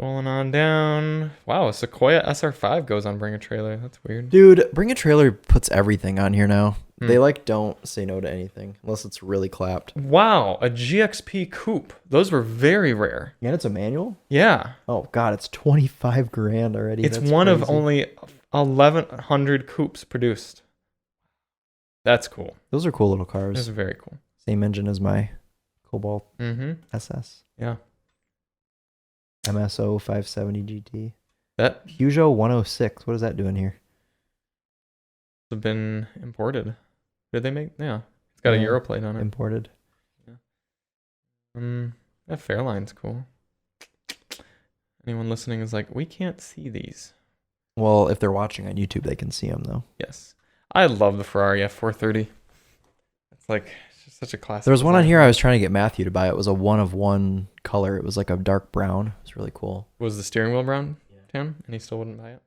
Rolling on down. Wow, a Sequoia SR5 goes on Bring a Trailer. That's weird. Dude, Bring a Trailer puts everything on here now. Hmm. They like don't say no to anything unless it's really clapped. Wow, a GXP Coupe. Those were very rare. And it's a manual? Yeah. Oh god, it's 25 grand already. It's That's one of crazy. only 1,100 coupes produced. That's cool. Those are cool little cars. That's very cool. Same engine as my Cobalt Mm-hmm. SS. Yeah. MSO 570 GT. That Peugeot 106. What is that doing here? have been imported. Did they make? Yeah. It's got a Yeah. Euro plate on it. Imported. That Fairline's cool. Anyone listening is like, we can't see these. Well, if they're watching on YouTube, they can see them though. Yes. I love the Ferrari F430. It's like it's just such a classic. There was one on design. here I was trying to get Matthew to buy. It was a one of one color. It was like a dark brown. It was really cool. Was the steering wheel brown, Tim? And he still wouldn't buy it?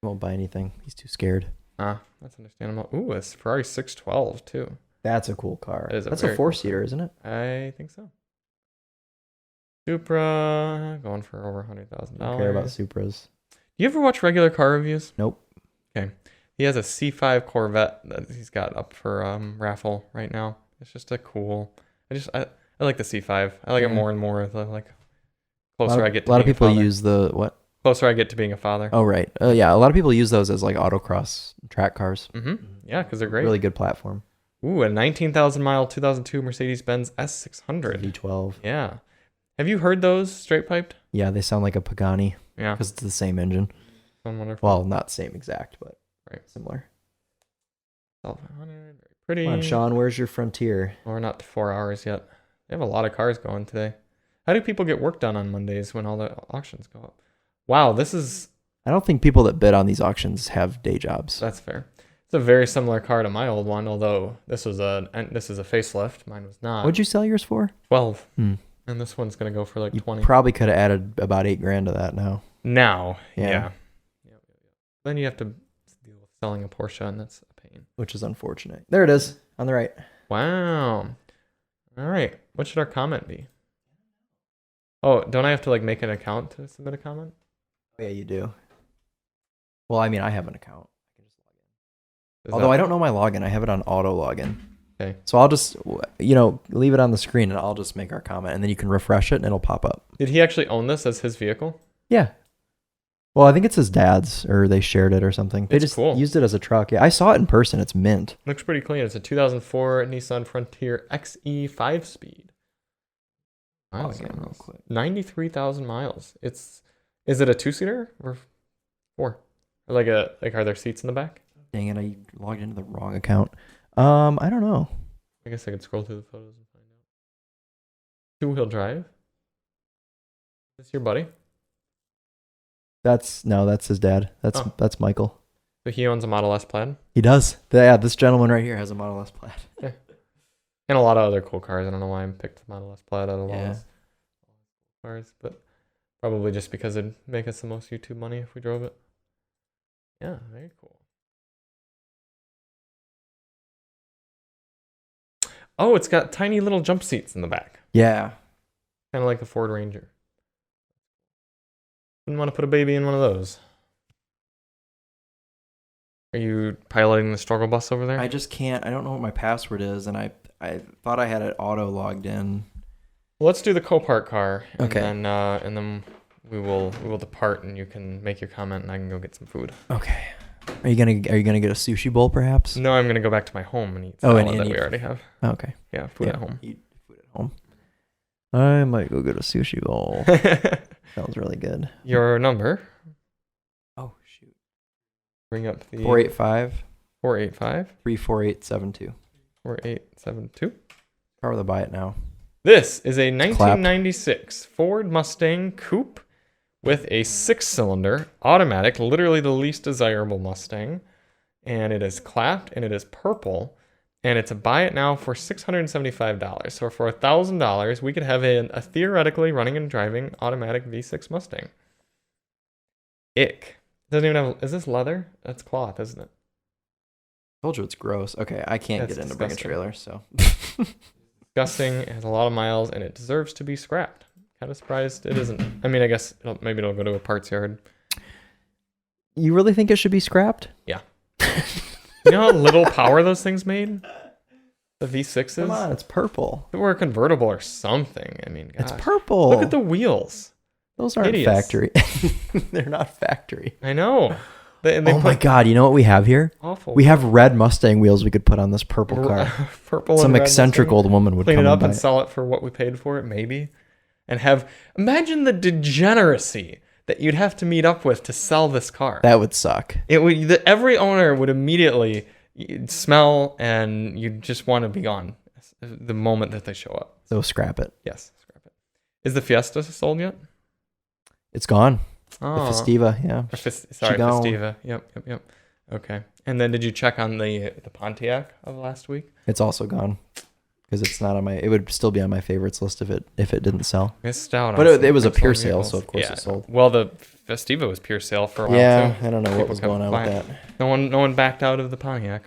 He won't buy anything. He's too scared. Ah, that's understandable. Ooh, it's Ferrari 612 too. That's a cool car. That is a That's very a cool four-seater, isn't it? I think so. Supra going for over $100,000. I don't care about Supras. Do you ever watch regular car reviews? Nope. Okay. He has a C5 Corvette that he's got up for raffle right now. It's just a cool. I like the C5. I like it more and more. Like closer I get to a lot of being a people father. use the what? Closer I get to being a father. Oh, right. Yeah, a lot of people use those as like autocross track cars. Mm-hmm. Yeah, because they're great. Really good platform. Ooh, a 19,000 mile 2002 Mercedes-Benz S600. V12. Yeah. Have you heard those straight piped? Yeah, they sound like a Pagani. Yeah. Because it's the same engine. So wonderful. Well, not same exact, but similar. 1200, very pretty. Come on, Sean, where's your Frontier? We're not to 4 hours yet. They have a lot of cars going today. How do people get work done on Mondays when all the auctions go up? Wow, this is... I don't think people that bid on these auctions have day jobs. That's fair. It's a very similar car to my old one, although this is a facelift. Mine was not. What'd you sell yours for? 12. And this one's going to go for like 20. Probably could have added about $8,000 to that now. Now, yeah. Then you have to deal with selling a Porsche, and that's a pain. Which is unfortunate. There it is, on the right. Wow. All right. What should our comment be? Oh, don't I have to like make an account to submit a comment? Oh, yeah, you do. Well, I mean, I have an account. I can just log in. Although I don't know my login. I have it on auto login. Okay. So I'll just, leave it on the screen and I'll just make our comment and then you can refresh it and it'll pop up. Did he actually own this as his vehicle? Yeah. Well, I think it's his dad's or they shared it or something. They just used it as a truck. Yeah, I saw it in person. It's mint. Looks pretty clean. It's a 2004 Nissan Frontier XE 5-speed. Wow, real quick. 93,000 miles. Is it a 2-seater or 4? Or are there seats in the back? Dang it, I logged into the wrong account. I don't know. I guess I could scroll through the photos and find out. 2-wheel drive? Is this your buddy? That's his dad. That's Michael. So he owns a Model S Plaid? He does. Yeah, this gentleman right here has a Model S Plaid. Yeah. And a lot of other cool cars. I don't know why I picked the Model S Plaid out of all those cars, but probably just because it'd make us the most YouTube money if we drove it. Yeah, very cool. Oh, it's got tiny little jump seats in the back. Yeah. Kind of like the Ford Ranger. Wouldn't want to put a baby in one of those. Are you piloting the struggle bus over there? I just can't. I don't know what my password is, and I thought I had it auto logged in. Well, let's do the Copart car. Okay. And then we will depart, and you can make your comment, and I can go get some food. Okay. Are you gonna get a sushi bowl, perhaps? No, I'm gonna go back to my home and eat salad that we already have. Okay. Yeah, food at home. Eat food at home. I might go get a sushi bowl. Sounds really good. Your number? Oh shoot. Bring up the 485 34872. 4872. Power the buy it now. This is a 1996 Ford Mustang Coupe with a 6-cylinder automatic, literally the least desirable Mustang, and it is clapped and it is purple, and it's a buy it now for $675. So for $1,000, we could have a theoretically running and driving automatic V6 Mustang. Ick. Doesn't even have. Is this leather? That's cloth, isn't it? I told you it's gross. Okay, I can't get into bring a trailer, so. Disgusting. It has a lot of miles, and it deserves to be scrapped. Kind of surprised it isn't. I mean, I guess maybe it'll go to a parts yard. You really think it should be scrapped? Yeah. You know how little power those things made? The V6s? Come on, it's purple. If it were a convertible or something, I mean, gosh. It's purple. Look at the wheels. Those aren't factory. They're not factory. I know. They my God, you know what we have here? Awful. We have red Mustang wheels we could put on this purple car. Purple. Some eccentric old woman would clean come it up and and sell it for what we paid for it, maybe. And imagine the degeneracy that you'd have to meet up with to sell this car. That would suck. Every owner would immediately smell, and you'd just want to be gone the moment that they show up. So scrap it. Yes, scrap it. Is the Fiesta sold yet? It's gone. Oh. The Festiva, yeah. Festiva. Yep. Okay. And then did you check on the Pontiac of last week? It's also gone. Because it's not on my. It would still be on my favorites list if it didn't sell. Missed out. But it was a pure sale, so of course it sold. Well, the Festiva was pure sale for a while too. Yeah, I don't know what was going on with that. No one backed out of the Pontiac.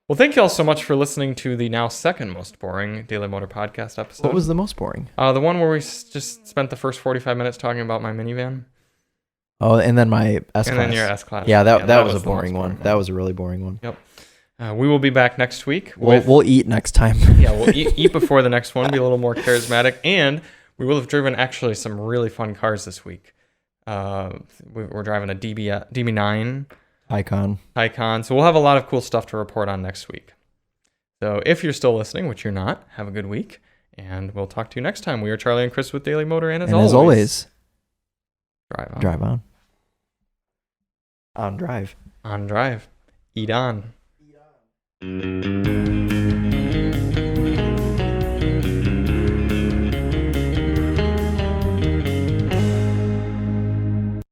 Well, thank you all so much for listening to the now second most boring Daily Motor Podcast episode. What was the most boring? The one where we just spent the first 45 minutes talking about my minivan. Oh, and then my S-Class. And then your S-Class. Yeah, that was a boring one. That was a really boring one. Yep. We will be back next week. We'll eat next time. Yeah, we'll eat before the next one, be a little more charismatic, and we will have driven actually some really fun cars this week. We're driving a DB9 Icon, so we'll have a lot of cool stuff to report on next week. So if you're still listening, which you're not, have a good week, and we'll talk to you next time. We are Charlie and Chris with Daily Motor, and as always, drive on. Drive on. On drive. On drive. Eat on.